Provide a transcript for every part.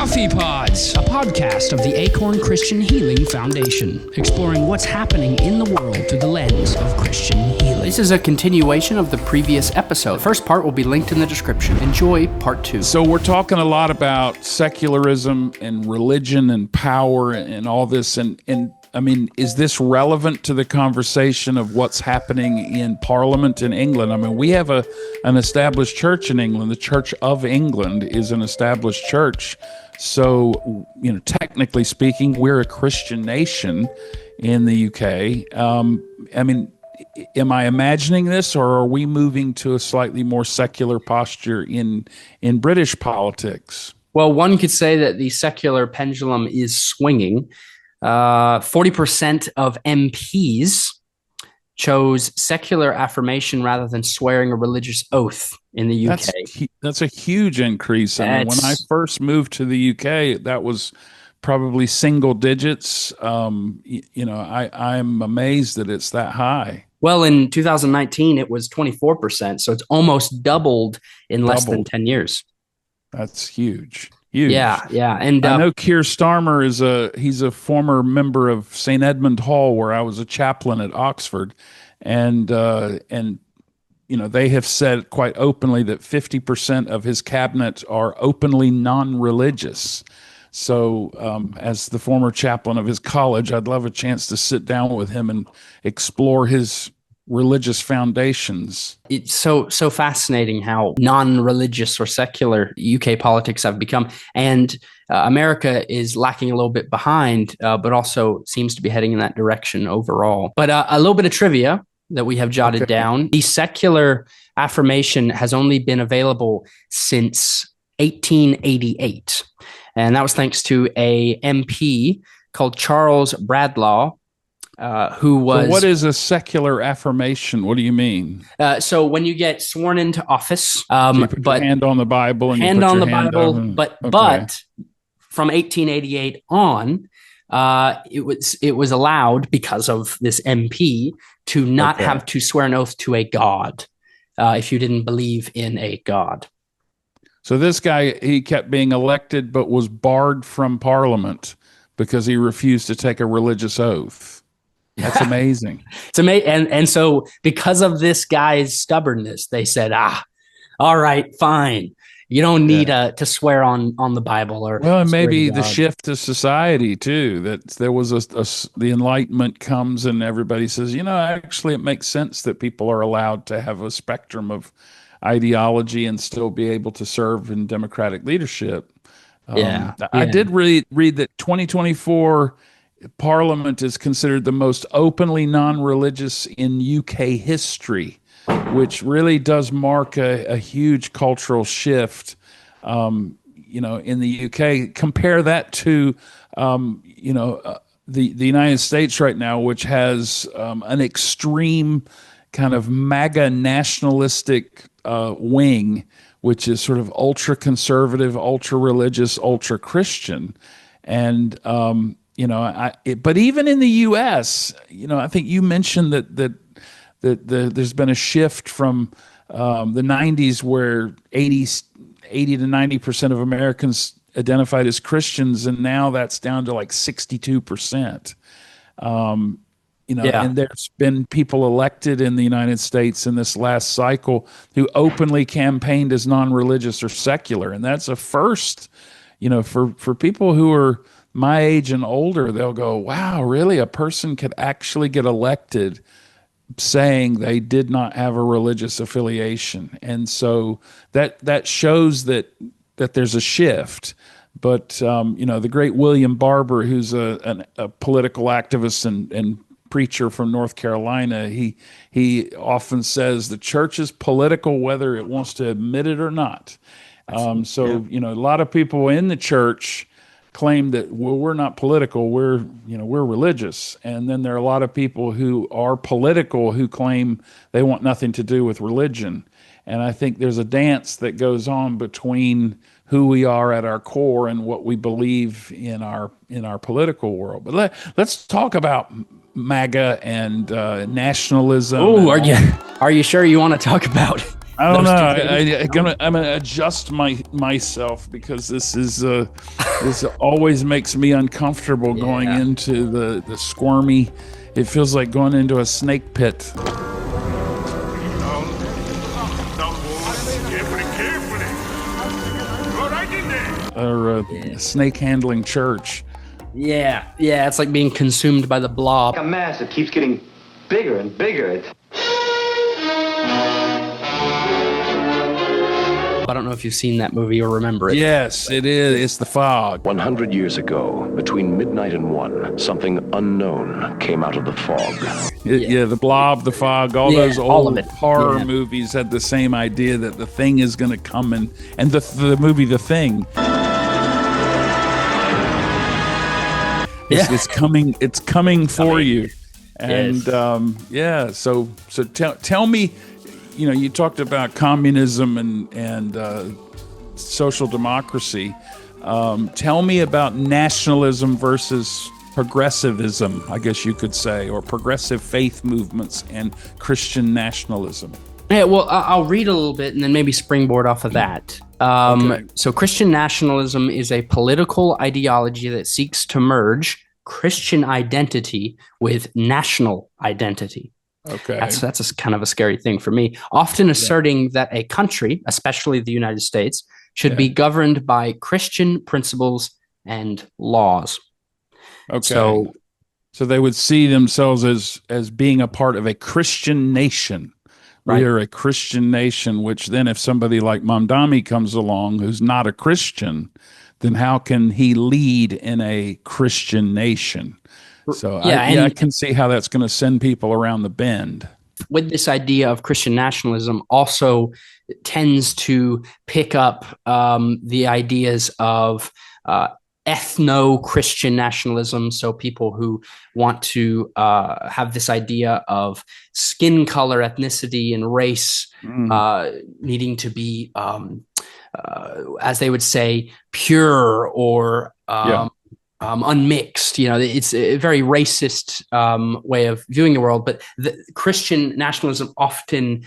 CoffeePods, a podcast of the Acorn Christian Healing Foundation, exploring what's happening in the world through the lens of Christian healing. This is a continuation of the previous episode. The first part will be linked in the description. Enjoy part 2. So we're talking a lot about secularism and religion and power and all this. And I mean, is this relevant to the conversation of what's happening in Parliament in England? I mean, we have an established church in England. The Church of England is an established church. So, technically speaking, we're a Christian nation in the UK. I mean, am I imagining this, or are we moving to a slightly more secular posture in British politics? Well, one could say that the secular pendulum is swinging. 40% of MPs chose secular affirmation rather than swearing a religious oath in the UK. That's a huge increase. I mean, when I first moved to the UK, that was probably single digits. I'm amazed that it's that high. Well, in 2019, it was 24%, so it's almost doubled in less than 10 years. That's huge. Huge. Yeah. And I know Keir Starmer he's a former member of St. Edmund Hall, where I was a chaplain at Oxford, and they have said quite openly that 50% of his cabinet are openly non-religious. So, as the former chaplain of his college, I'd love a chance to sit down with him and explore his religious foundations. It's so fascinating how non-religious or secular UK politics have become. And America is lacking a little bit behind, but also seems to be heading in that direction overall. But a little bit of trivia that we have jotted down. The secular affirmation has only been available since 1888. And that was thanks to a MP called Charles Bradlaugh, who was... So what is a secular affirmation? What do you mean? So when you get sworn into office, so you put your hand on the Bible, and hand you put on your the hand Bible, on, but from 1888 on, it was allowed, because of this MP, to not have to swear an oath to a god if you didn't believe in a god. So this guy, he kept being elected, but was barred from Parliament because he refused to take a religious oath. That's amazing. It's amazing. And so because of this guy's stubbornness, they said, all right, fine. You don't need to swear on the Bible. And maybe the shift of society too, that there was the Enlightenment comes and everybody says, actually it makes sense that people are allowed to have a spectrum of ideology and still be able to serve in democratic leadership. I did read that 2024 Parliament is considered the most openly non-religious in UK history, which really does mark a huge cultural shift, in the UK. Compare that to, the United States right now, which has an extreme kind of MAGA nationalistic wing, which is sort of ultra-conservative, ultra-religious, ultra-Christian. And, but even in the U.S., I think you mentioned that there's been a shift from the 90s where 80 to 90% of Americans identified as Christians, and now that's down to like 62%. And there's been people elected in the United States in this last cycle who openly campaigned as non-religious or secular, and that's a first. For people who are my age and older, they'll go, wow, really? A person could actually get elected saying they did not have a religious affiliation. And so that shows that there's a shift. But, the great William Barber, who's a political activist and preacher from North Carolina, he often says the church is political whether it wants to admit it or not. A lot of people in the church claim that, well, we're not political, we're religious. And then there are a lot of people who are political who claim they want nothing to do with religion. And I think there's a dance that goes on between who we are at our core and what we believe in our political world. But let's talk about MAGA and nationalism. Oh, are you sure you want to talk about I don't those know. two things. I'm gonna adjust myself because this always makes me uncomfortable going Yeah. into the squirmy. It feels like going into a snake pit or a snake handling church. Yeah, yeah, it's like being consumed by the blob. A mass that keeps getting bigger and bigger. I don't know if you've seen that movie or remember it. Yes, it is. It's The Fog. 100 years ago, between midnight and 1, something unknown came out of the fog. Yeah, The Blob, The Fog, all Yeah, those all of old it. horror Yeah. movies had the same idea that the thing is going to come and the movie The Thing. It's coming. It's coming for you, and Yes. So tell me, you talked about communism and social democracy. Tell me about nationalism versus progressivism, I guess you could say, or progressive faith movements and Christian nationalism. Yeah, well, I'll read a little bit and then maybe springboard off of that. Okay. So Christian nationalism is a political ideology that seeks to merge Christian identity with national identity. Okay. That's a kind of a scary thing for me. Often asserting that a country, especially the United States, should be governed by Christian principles and laws. Okay. So they would see themselves as being a part of a Christian nation. Right. We are a Christian nation, which then if somebody like Mamdani comes along who's not a Christian, then how can he lead in a Christian nation? So I can see how that's going to send people around the bend. With this idea of Christian nationalism also tends to pick up the ideas of ethno-Christian nationalism. So people who want to have this idea of skin color, ethnicity, and race needing to be, as they would say, pure or unmixed. It's a very racist way of viewing the world. But the Christian nationalism often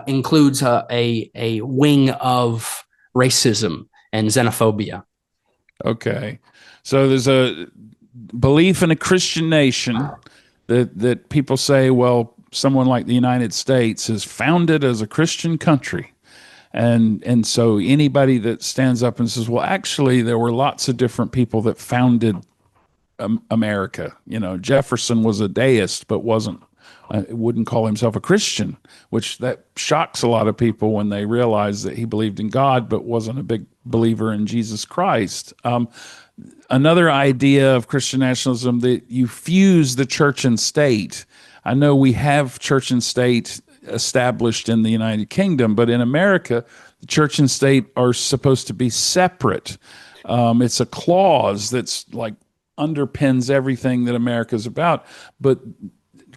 includes a wing of racism and xenophobia. Okay. So there's a belief in a Christian nation that people say, well, someone like the United States is founded as a Christian country. And so anybody that stands up and says, well, actually, there were lots of different people that founded America. Jefferson was a deist, but wouldn't call himself a Christian, which that shocks a lot of people when they realize that he believed in God, but wasn't a big believer in Jesus Christ. Another idea of Christian nationalism, that you fuse the church and state. I know we have church and state established in the United Kingdom, but in America, the church and state are supposed to be separate. It's a clause that's like underpins everything that America is about. But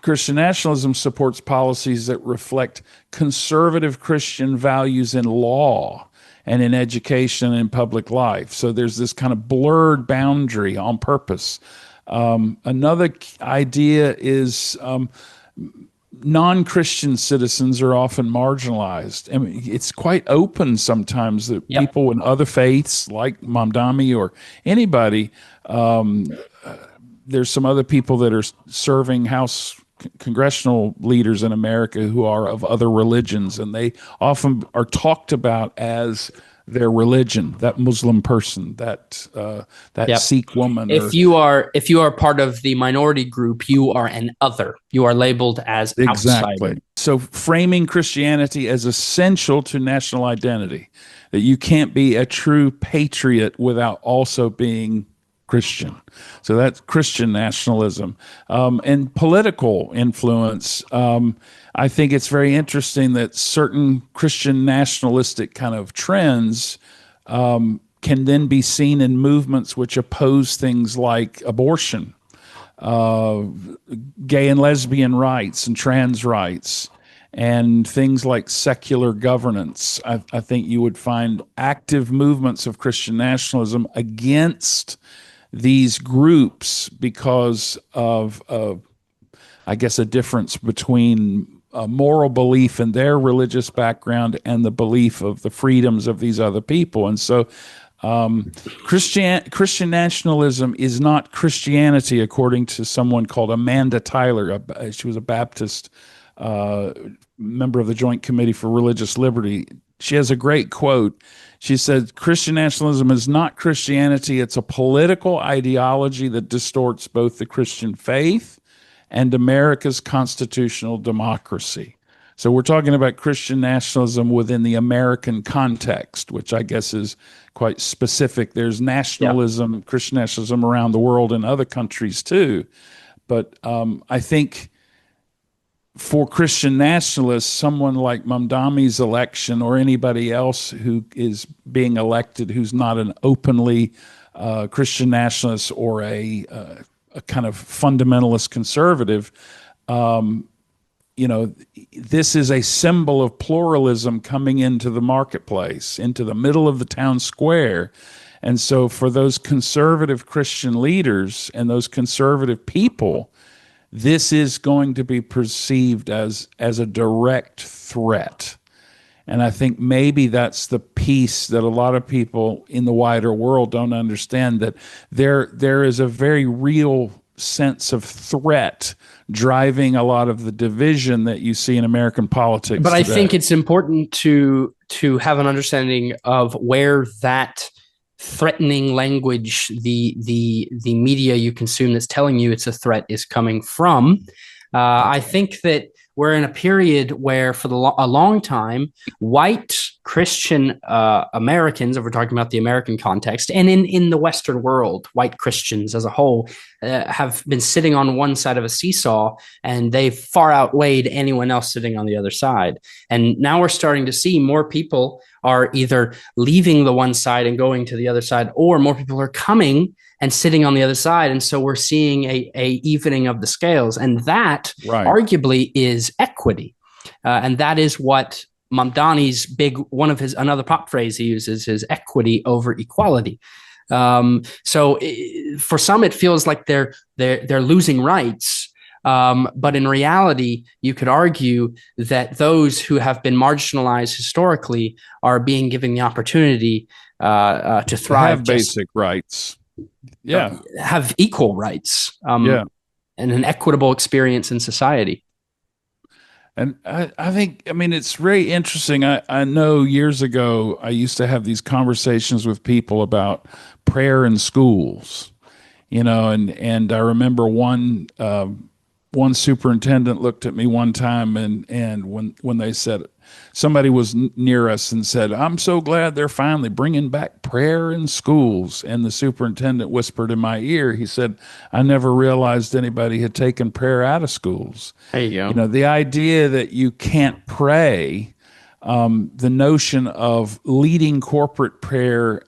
Christian nationalism supports policies that reflect conservative Christian values in law and in education and in public life. So there's this kind of blurred boundary on purpose. Another idea is non-Christian citizens are often marginalized. I mean, it's quite open sometimes that people in other faiths, like Mamdani or anybody, there's some other people that are serving congressional leaders in America who are of other religions, and they often are talked about as their religion, that Muslim person, that Sikh woman. If you are part of the minority group, you are an other. You are labeled as outsider. So framing Christianity as essential to national identity, that you can't be a true patriot without also being Christian. So that's Christian nationalism. And political influence. I think it's very interesting that certain Christian nationalistic kind of trends can then be seen in movements which oppose things like abortion, gay and lesbian rights and trans rights, and things like secular governance. I think you would find active movements of Christian nationalism against these groups because of, I guess, a difference between moral belief in their religious background and the belief of the freedoms of these other people. And so Christian nationalism is not Christianity, according to someone called Amanda Tyler. She was a Baptist member of the Joint Committee for Religious Liberty. She has a great quote. She said, Christian nationalism is not Christianity. It's a political ideology that distorts both the Christian faith and America's constitutional democracy. So we're talking about Christian nationalism within the American context, which I guess is quite specific. There's nationalism, Christian nationalism around the world in other countries too. But I think for Christian nationalists, someone like Mamdani's election or anybody else who is being elected who's not an openly Christian nationalist or a kind of fundamentalist conservative, this is a symbol of pluralism coming into the marketplace, into the middle of the town square. And so for those conservative Christian leaders and those conservative people, this is going to be perceived as a direct threat. And I think maybe that's the piece that a lot of people in the wider world don't understand, that there is a very real sense of threat driving a lot of the division that you see in American politics But today. I think it's important to have an understanding of where that threatening language, the media you consume that's telling you it's a threat, is coming from. I think that we're in a period where for a long time, white Christian Americans, if we're talking about the American context, and in the Western world, white Christians as a whole have been sitting on one side of a seesaw, and they far outweighed anyone else sitting on the other side. And now we're starting to see more people are either leaving the one side and going to the other side, or more people are coming and sitting on the other side. And so we're seeing a evening of the scales. And that arguably is equity. And that is what Mamdani's another pop phrase he uses is equity over equality. So for some, it feels like they're losing rights. But in reality, you could argue that those who have been marginalized historically are being given the opportunity to thrive. Have basic rights. Yeah. Have equal rights. And an equitable experience in society. And I think, it's very interesting. I know years ago, I used to have these conversations with people about prayer in schools, and I remember one superintendent looked at me one time and when they said, somebody was near us and said, I'm so glad they're finally bringing back prayer in schools. And the superintendent whispered in my ear, he said, I never realized anybody had taken prayer out of schools. There you go. The idea that you can't pray, the notion of leading corporate prayer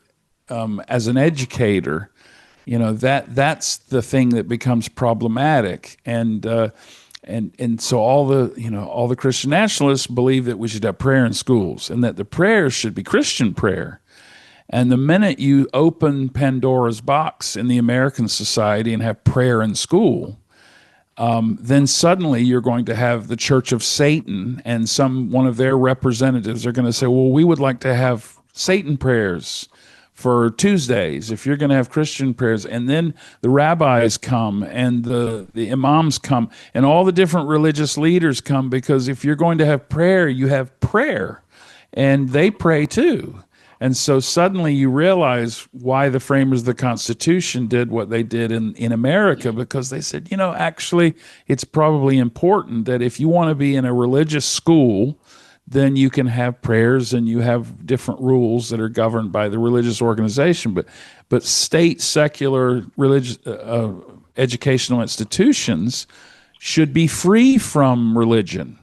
as an educator, that's the thing that becomes problematic. And so all the Christian nationalists believe that we should have prayer in schools and that the prayers should be Christian prayer. And the minute you open Pandora's box in the American society and have prayer in school, then suddenly you're going to have the Church of Satan, and one of their representatives are going to say, well, we would like to have Satan prayers for Tuesdays, if you're going to have Christian prayers. And then the rabbis come and the imams come and all the different religious leaders come, because if you're going to have prayer, you have prayer, and they pray too. And so suddenly you realize why the framers of the Constitution did what they did in America, because they said, actually, it's probably important that if you want to be in a religious school, then you can have prayers and you have different rules that are governed by the religious organization. But state secular religious educational institutions should be free from religion,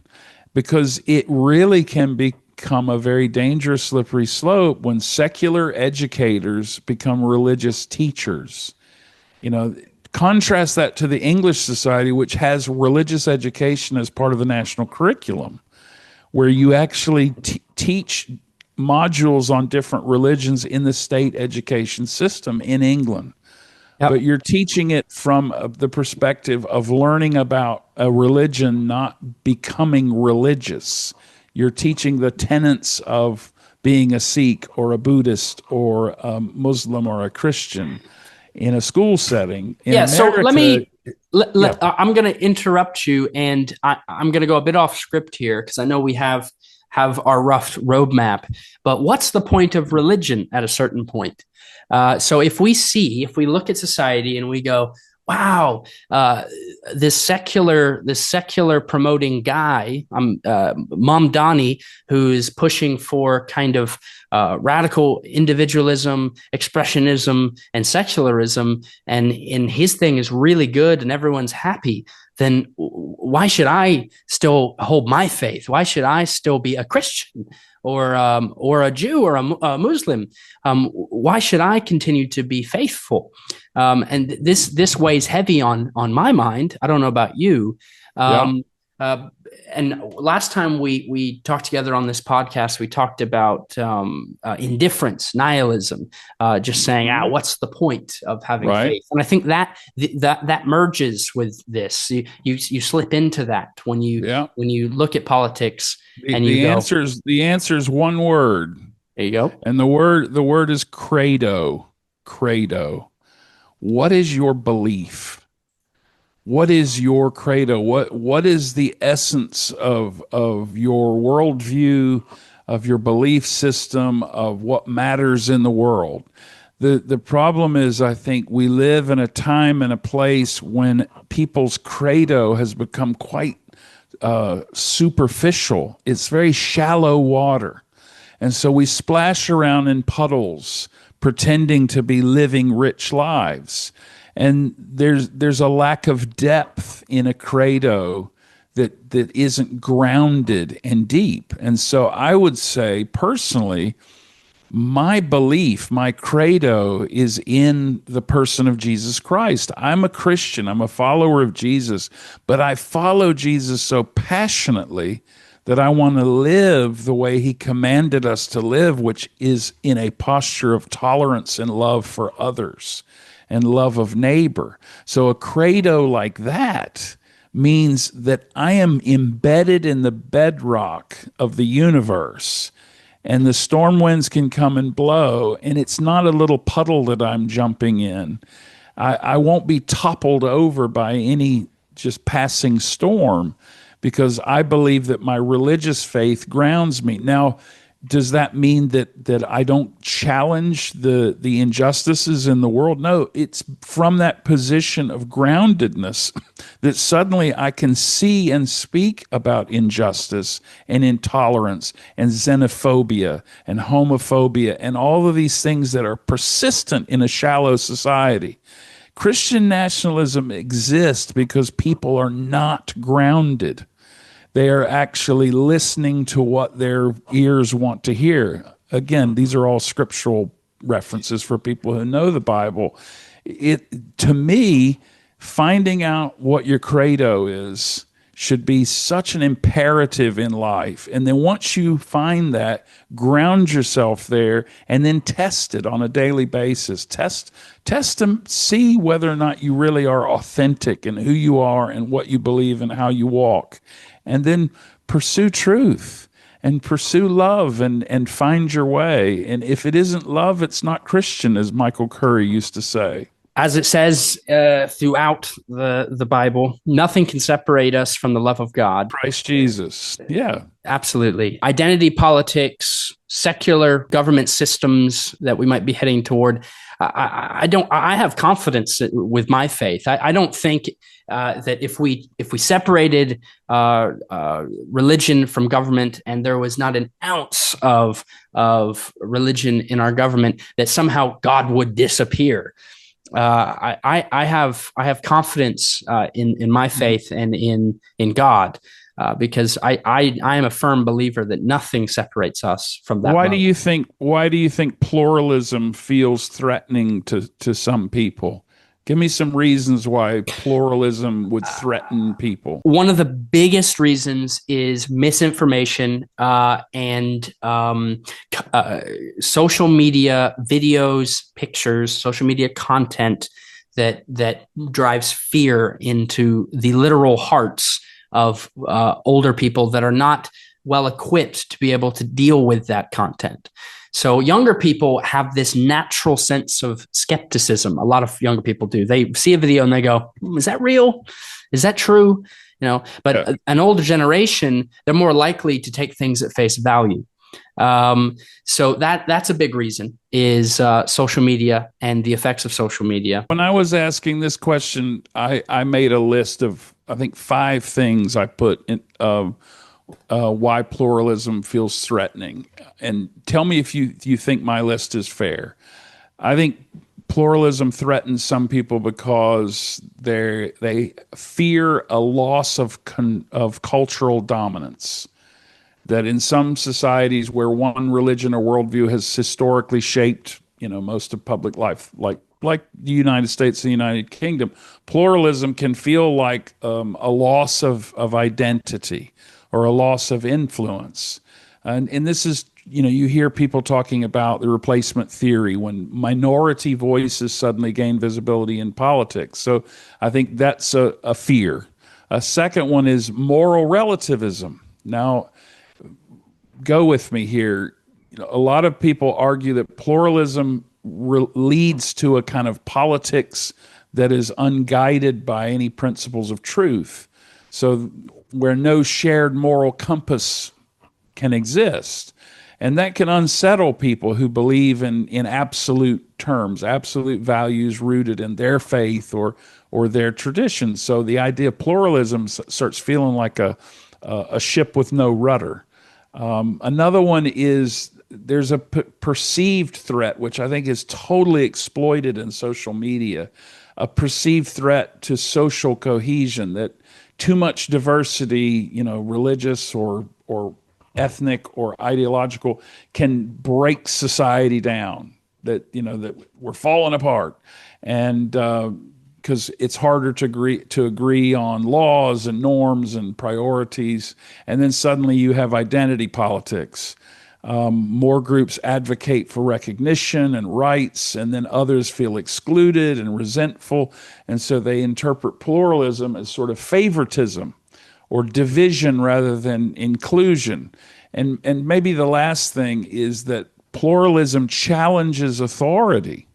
because it really can become a very dangerous slippery slope when secular educators become religious teachers. Contrast that to the English society, which has religious education as part of the national curriculum, where you actually teach modules on different religions in the state education system in England. Yep. but you're teaching it from the perspective of learning about a religion, not becoming religious. You're teaching the tenets of being a Sikh or a Buddhist or a Muslim or a Christian in a school setting. In America, so let me. I'm going to interrupt you, and I'm going to go a bit off script here because I know we have our rough roadmap. But what's the point of religion at a certain point? So if we look at society and we go, wow, this secular promoting guy, Mamdani, who is pushing for kind of radical individualism, expressionism, and secularism, and his thing is really good and everyone's happy, then why should I still hold my faith? Why should I still be a Christian or a Jew or a Muslim? Why should I continue to be faithful? And this weighs heavy on my mind. I don't know about you. And last time we talked together on this podcast, we talked about indifference, nihilism, just saying, what's the point of having faith? And I think that merges with this. You slip into that when you look at politics. The answer is one word. There you go. And the word is credo. Credo. What is your belief? What is your credo? What is the essence of your worldview, of your belief system, of what matters in the world? The problem is, I think we live in a time and a place when people's credo has become quite superficial. It's very shallow water. And so we splash around in puddles, pretending to be living rich lives. And there's a lack of depth in a credo that isn't grounded and deep. And so I would say, personally, my belief, my credo is in the person of Jesus Christ. I'm a Christian. I'm a follower of Jesus. But I follow Jesus so passionately that I want to live the way he commanded us to live, which is in a posture of tolerance and love for others and love of neighbor. So a credo like that means that I am embedded in the bedrock of the universe, and the storm winds can come and blow, and it's not a little puddle that I'm jumping in. I won't be toppled over by any just passing storm, because I believe that my religious faith grounds me. Now, does that mean that I don't challenge the injustices in the world? No, it's from that position of groundedness that suddenly I can see and speak about injustice and intolerance and xenophobia and homophobia and all of these things that are persistent in a shallow society. Christian nationalism exists because people are not grounded. They are actually listening to what their ears want to hear. Again, these are all scriptural references for people who know the Bible. To me, finding out what your credo is should be such an imperative in life. And then once you find that, ground yourself there and then test it on a daily basis. Test to see whether or not you really are authentic in who you are and what you believe and how you walk. And then pursue truth and pursue love and find your way. And if it isn't love, it's not Christian, as Michael Curry used to say. As it says throughout the Bible, nothing can separate us from the love of God. Christ Jesus. Yeah. Absolutely. Identity politics, secular government systems that we might be heading toward. I have confidence with my faith. I don't think that if we separated religion from government and there was not an ounce of religion in our government, that somehow God would disappear. I have confidence in my faith and in God. Because I am a firm believer that nothing separates us from that. Why do you think pluralism feels threatening to some people? Give me some reasons why pluralism would threaten people. One of the biggest reasons is misinformation and social media videos, pictures, social media content that drives fear into the literal hearts of older people that are not well equipped to be able to deal with that content. So younger people have this natural sense of skepticism. A lot of younger people do. They see a video and they go, is that real? Is that true? But an older generation, they're more likely to take things at face value. So that's a big reason is social media and the effects of social media. When I was asking this question, I made a list of, I think, 5 things I put in why pluralism feels threatening. And tell me if you think my list is fair. I think pluralism threatens some people because they fear a loss of cultural dominance. That in some societies where one religion or worldview has historically shaped, most of public life, like the United States and the United Kingdom, pluralism can feel like a loss of identity or a loss of influence. And this is, you hear people talking about the replacement theory when minority voices suddenly gain visibility in politics. So I think that's a fear. A second one is moral relativism. Now, go with me here. A lot of people argue that pluralism leads to a kind of politics that is unguided by any principles of truth. So where no shared moral compass can exist. And that can unsettle people who believe in absolute terms, absolute values rooted in their faith or their traditions. So the idea of pluralism starts feeling like a ship with no rudder. Another one is there's a perceived threat, which I think is totally exploited in social media, a perceived threat to social cohesion, that too much diversity, religious or ethnic or ideological, can break society down, that we're falling apart. And because it's harder to agree on laws and norms and priorities. And then suddenly you have identity politics. More groups advocate for recognition and rights, and then others feel excluded and resentful. And so they interpret pluralism as sort of favoritism or division rather than inclusion. And maybe the last thing is that pluralism challenges authority.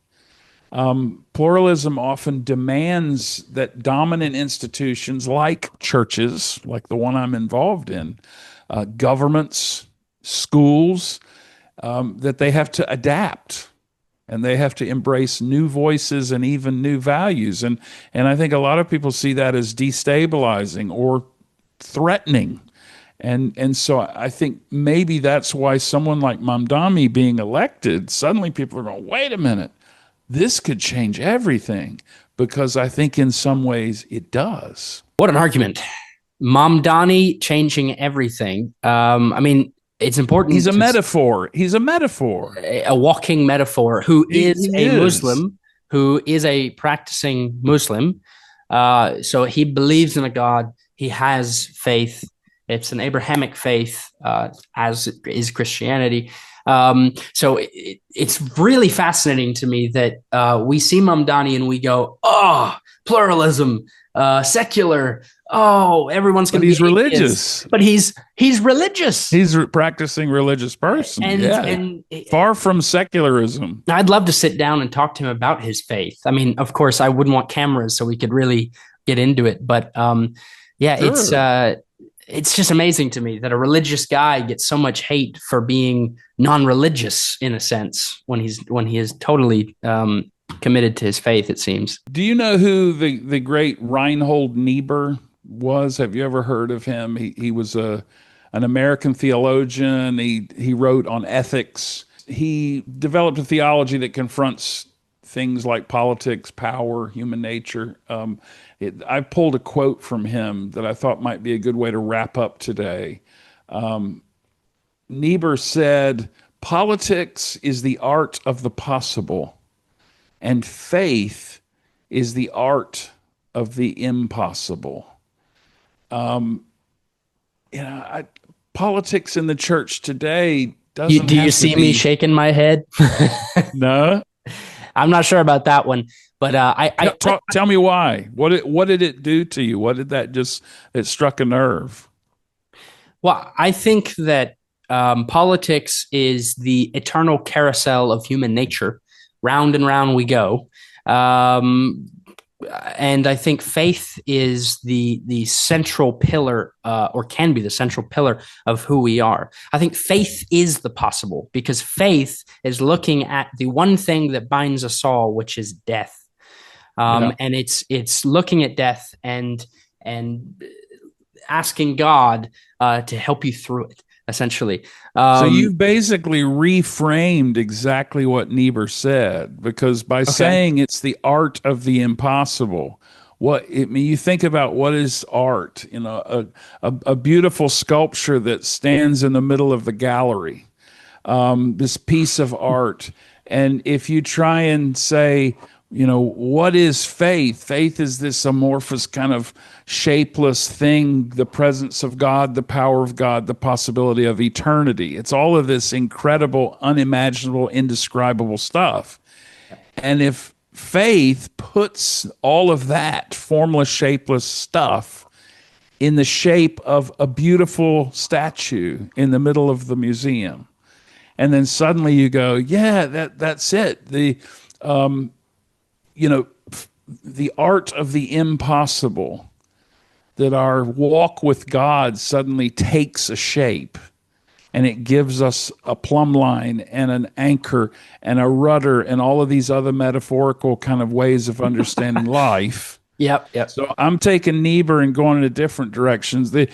Pluralism often demands that dominant institutions like churches, like the one I'm involved in, governments, schools, that they have to adapt and they have to embrace new voices and even new values. And I think a lot of people see that as destabilizing or threatening. And so I think maybe that's why someone like Mamdani being elected, suddenly people are going, wait a minute, this could change everything, because I think in some ways it does. What an argument. Mamdani changing everything. It's important. He's a metaphor. He's a metaphor. A walking metaphor who is a Muslim, who is a practicing Muslim. So he believes in a God. He has faith. It's an Abrahamic faith, as is Christianity. So it's really fascinating to me that we see Mamdani and we go, oh, pluralism, secular. Oh, everyone's going to be religious. But he's religious. He's a practicing religious person. And far from secularism. I'd love to sit down and talk to him about his faith. I mean, of course, I wouldn't want cameras so we could really get into it. But sure. It's just amazing to me that a religious guy gets so much hate for being non-religious in a sense when he is totally committed to his faith, it seems. Do you know who the great Reinhold Niebuhr was? Have you ever heard of him? He was an American theologian. He wrote on ethics. He developed a theology that confronts things like politics, power, human nature. I pulled a quote from him that I thought might be a good way to wrap up today. Niebuhr said, "Politics is the art of the possible, and faith is the art of the impossible." Politics in the church today doesn't. Do you see me shaking my head? No. I'm not sure about that one, but tell me why. What did it do to you? What did that it struck a nerve? Well, I think that politics is the eternal carousel of human nature. Round and round we go. And I think faith is the central pillar, or can be the central pillar of who we are. I think faith is the possible, because faith is looking at the one thing that binds us all, which is death. And it's looking at death and asking God to help you through it, essentially. So you've basically reframed exactly what Niebuhr said, because by saying it's the art of the impossible, you think about what is art, a beautiful sculpture that stands in the middle of the gallery, this piece of art. And if you try and say, what is faith? Faith is this amorphous kind of shapeless thing, the presence of God, the power of God, the possibility of eternity. It's all of this incredible, unimaginable, indescribable stuff. And if faith puts all of that formless, shapeless stuff in the shape of a beautiful statue in the middle of the museum, and then suddenly you go, yeah, that's it. The art of the impossible, that our walk with God suddenly takes a shape, and it gives us a plumb line and an anchor and a rudder and all of these other metaphorical kind of ways of understanding life. Yep. So I'm taking Niebuhr and going in different directions. The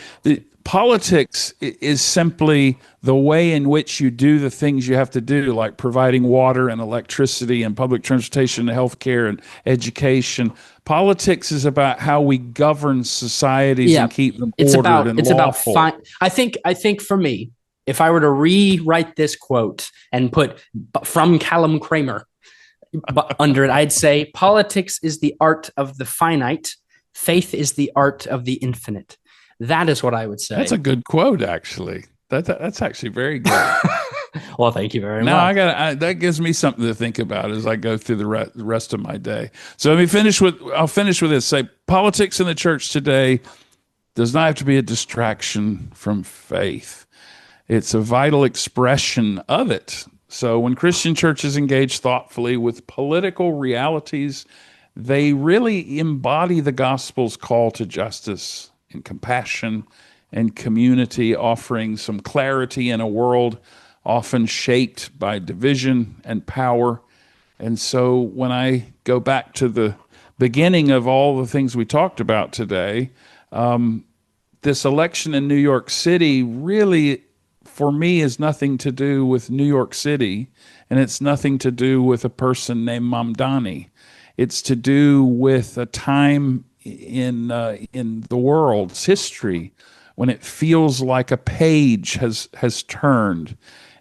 politics is simply the way in which you do the things you have to do, like providing water and electricity and public transportation and healthcare and education. Politics is about how we govern societies and keep them ordered and lawful. I think for me, if I were to rewrite this quote and put from Callum Kramer under it, I'd say politics is the art of the finite. Faith is the art of the infinite. That is what I would say. That's a good quote, actually. That's actually very good. Well, thank you very much. Now that gives me something to think about as I go through the rest of my day. So I'll finish with this. Say, politics in the church today does not have to be a distraction from faith. It's a vital expression of it. So when Christian churches engage thoughtfully with political realities, they really embody the gospel's call to justice and compassion and community, offering some clarity in a world often shaped by division and power. And so when I go back to the beginning of all the things we talked about today, this election in New York City really, for me, is nothing to do with New York City, and it's nothing to do with a person named Mamdani. It's to do with a time in the world's history when it feels like a page has turned,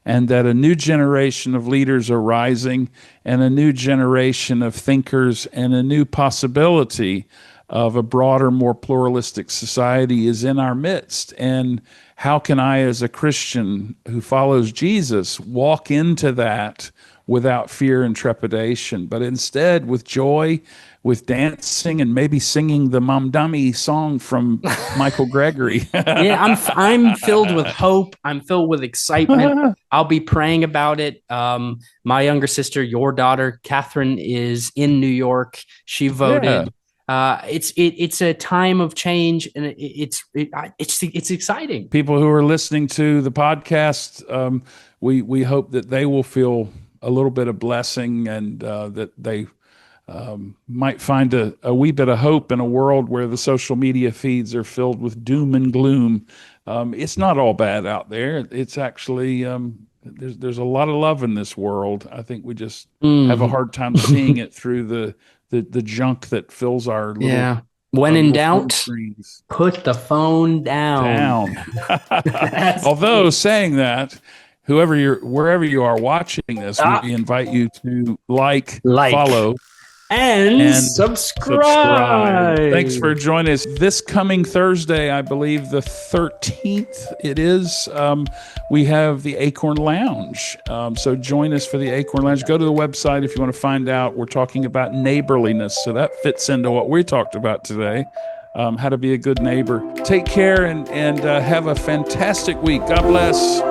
and that a new generation of leaders are rising, and a new generation of thinkers, and a new possibility of a broader, more pluralistic society is in our midst. And how can I, as a Christian who follows Jesus, walk into that without fear and trepidation, but instead with joy, with dancing, and maybe singing the Mamdani song from Michael Gregory? Yeah, I'm filled with hope. I'm filled with excitement. I'll be praying about it. My younger sister, your daughter, Catherine, is in New York. She voted. Yeah. It's a time of change, and it's exciting. People who are listening to the podcast, we hope that they will feel a little bit of blessing, and that they might find a wee bit of hope in a world where the social media feeds are filled with doom and gloom. It's not all bad out there. It's actually there's a lot of love in this world. I think we just have a hard time seeing it through the junk that fills our little. When in doubt, put the phone down. Although saying that, wherever you are watching this, we invite you to like, follow, And subscribe. Thanks for joining us this coming Thursday, I believe the 13th it is. We have the Acorn Lounge. So join us for the Acorn Lounge. Go to the website if you want to find out. We're talking about neighborliness. So that fits into what we talked about today. How to be a good neighbor. Take care and have a fantastic week. God bless.